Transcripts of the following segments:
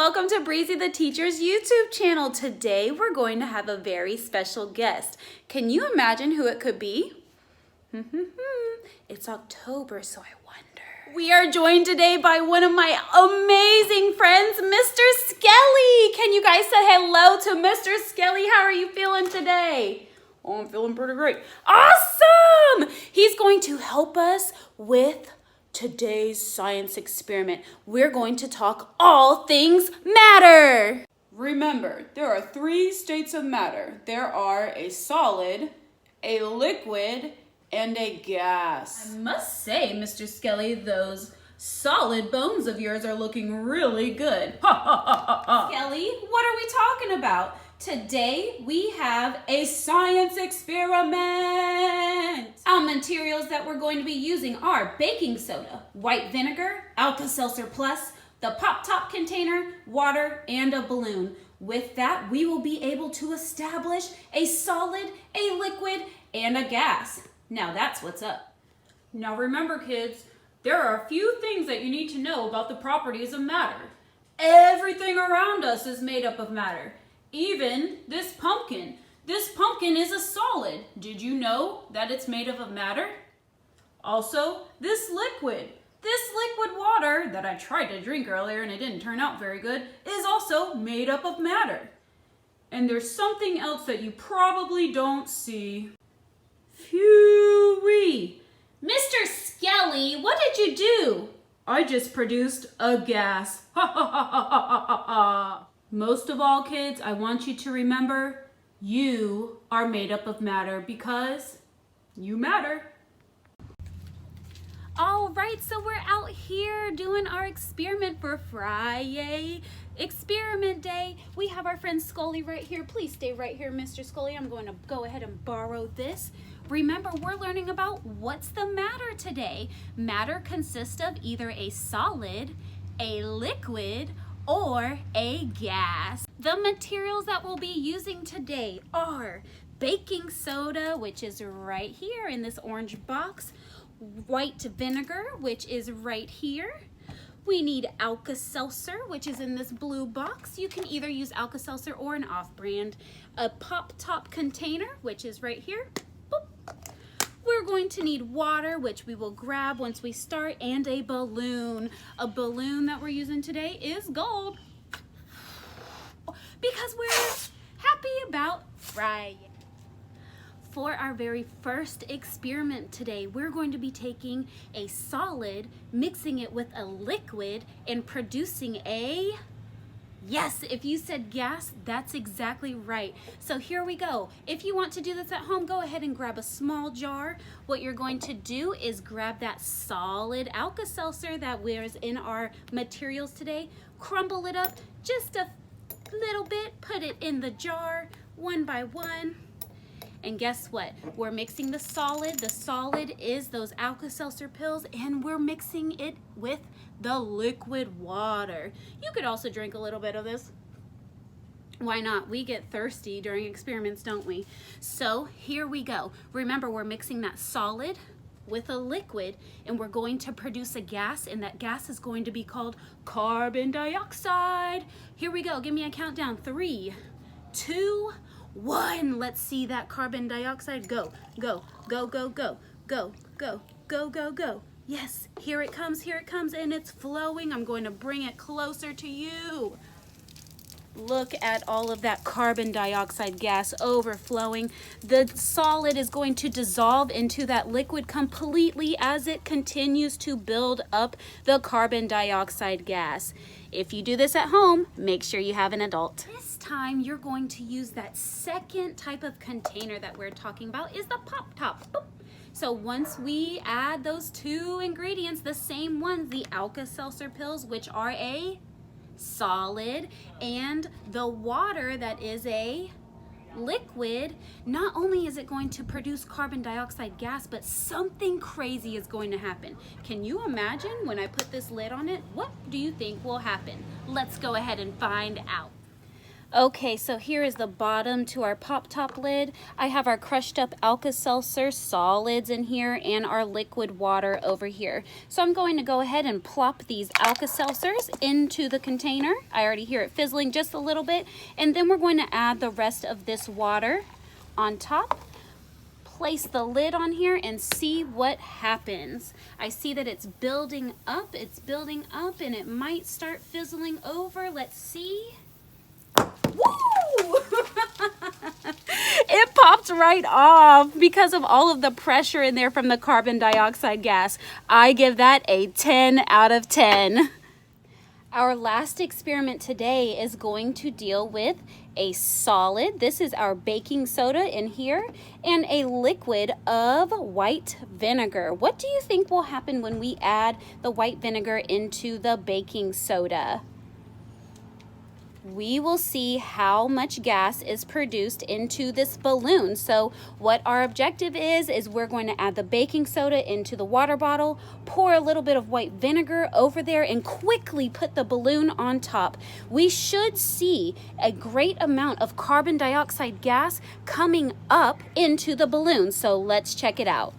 welcome to Breezy the Teacher's YouTube channel. Today we're going to have a very special guest. Can you imagine who it could be? It's October, so I wonder. We are joined today by one of my amazing friends, Mr. Skelly. Can you guys say hello to Mr. Skelly? How are you feeling today? Oh, I'm feeling pretty great. Awesome! He's going to help us with today's science experiment. We're going to talk all things matter. Remember, there are 3 states of matter. There are a solid, a liquid, and a gas. I must say, Mr. Skelly, those solid bones of yours are looking really good. Skelly, what are we talking about? Today, we have a science experiment. Our materials that we're going to be using are baking soda, white vinegar, Alka-Seltzer Plus, the pop-top container, water, and a balloon. With that, we will be able to establish a solid, a liquid, and a gas. Now that's what's up. Now remember, kids, there are a few things that you need to know about the properties of matter. Everything around us is made up of matter. Even this pumpkin. This pumpkin is a solid. Did you know that it's made up of matter? Also, this liquid water that I tried to drink earlier and it didn't turn out very good, is also made up of matter. And there's something else that you probably don't see. Phew-wee. Mr. Skelly, what did you do? I just produced a gas. Ha ha ha ha ha ha ha. Most of all, kids, I want you to remember you are made up of matter because you matter. All right, so we're out here doing our experiment for Friday, experiment day. We have our friend Scully right here. Please stay right here, Mr. Scully. I'm going to go ahead and borrow this. Remember, we're learning about what's the matter today. Matter consists of either a solid, a liquid, or a gas. The materials that we'll be using today are baking soda, which is right here in this orange box, white vinegar, which is right here. We need Alka-Seltzer, which is in this blue box. You can either use Alka-Seltzer or an off-brand. A pop-top container, which is right here. Boop. We're going to need water, which we will grab once we start, and a balloon. A balloon that we're using today is gold because we're happy about Friday. For our very first experiment today, we're going to be taking a solid, mixing it with a liquid, and producing a... Yes, if you said gas, that's exactly right. So here we go. If you want to do this at home, go ahead and grab a small jar. What you're going to do is grab that solid Alka-Seltzer that was in our materials today, crumble it up just a little bit, put it in the jar one by one. And guess what? We're mixing the solid. The solid is those Alka-Seltzer pills, and we're mixing it with the liquid water. You could also drink a little bit of this. Why not? We get thirsty during experiments, don't we? So here we go. Remember, we're mixing that solid with a liquid, and we're going to produce a gas, and that gas is going to be called carbon dioxide. Here we go. Give me a countdown. 3, 2, 1. Let's see that carbon dioxide go, go, go, go, go, go, go, go, go, go. Yes, here it comes, and it's flowing. I'm going to bring it closer to you. Look at all of that carbon dioxide gas overflowing. The solid is going to dissolve into that liquid completely as it continues to build up the carbon dioxide gas. If you do this at home, make sure you have an adult. This time, you're going to use that second type of container that we're talking about is the pop-top. So once we add those 2 ingredients, the same ones, the Alka-Seltzer pills, which are a solid, and the water that is a liquid, not only is it going to produce carbon dioxide gas, but something crazy is going to happen. Can you imagine when I put this lid on it? What do you think will happen? Let's go ahead and find out. Okay, so here is the bottom to our pop top lid. I have our crushed up Alka-Seltzer solids in here and our liquid water over here. So I'm going to go ahead and plop these Alka-Seltzers into the container. I already hear it fizzling just a little bit. And then we're going to add the rest of this water on top. Place the lid on here and see what happens. I see that it's building up, and it might start fizzling over. Let's see. Woo! It popped right off because of all of the pressure in there from the carbon dioxide gas. I give that a 10 out of 10. Our last experiment today is going to deal with a solid. This is our baking soda in here, and a liquid of white vinegar. What do you think will happen when we add the white vinegar into the baking soda? We will see how much gas is produced into this balloon. So what our objective is we're going to add the baking soda into the water bottle, pour a little bit of white vinegar over there, and quickly put the balloon on top. We should see a great amount of carbon dioxide gas coming up into the balloon. So let's check it out.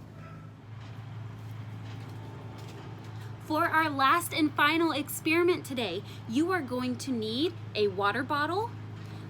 For our last and final experiment today, you are going to need a water bottle,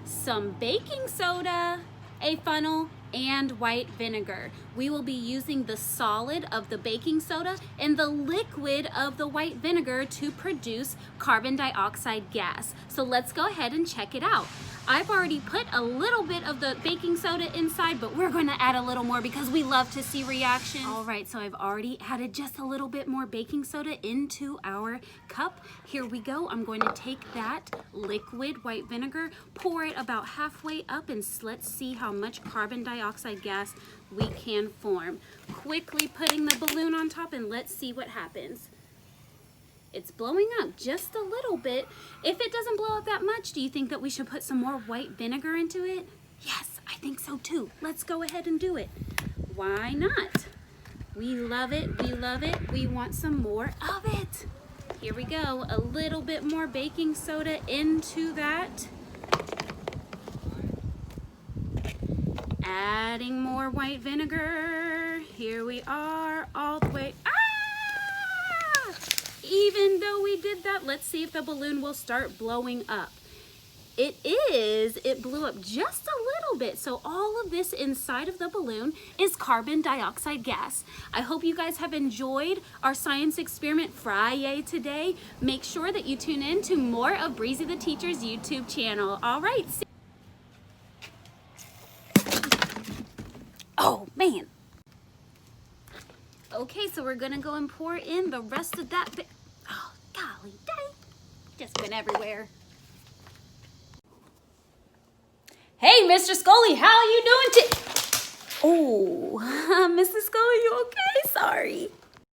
some baking soda, a funnel, and white vinegar. We will be using the solid of the baking soda and the liquid of the white vinegar to produce carbon dioxide gas. So let's go ahead and check it out. I've already put a little bit of the baking soda inside, but we're going to add a little more because we love to see reactions. All right, so I've already added just a little bit more baking soda into our cup. Here we go. I'm going to take that liquid white vinegar, pour it about halfway up, and let's see how much carbon dioxide gas we can form. Quickly putting the balloon on top, and let's see what happens. It's blowing up just a little bit. If it doesn't blow up that much, do you think that we should put some more white vinegar into it? Yes, I think so too. Let's go ahead and do it. Why not? We love it, we love it. We want some more of it. Here we go, a little bit more baking soda into that. Adding more white vinegar. Here we are, all the way. Even though we did that, let's see if the balloon will start blowing up. It blew up just a little bit. So all of this inside of the balloon is carbon dioxide gas. I hope you guys have enjoyed our science experiment Friday today. Make sure that you tune in to more of Breezy the Teacher's YouTube channel. All right. Oh, man. Okay, so we're gonna go and pour in the rest of that. Oh, golly dang. Just went everywhere. Hey, Mr. Scully, how you doing Oh, Mrs. Scully, you okay? Sorry.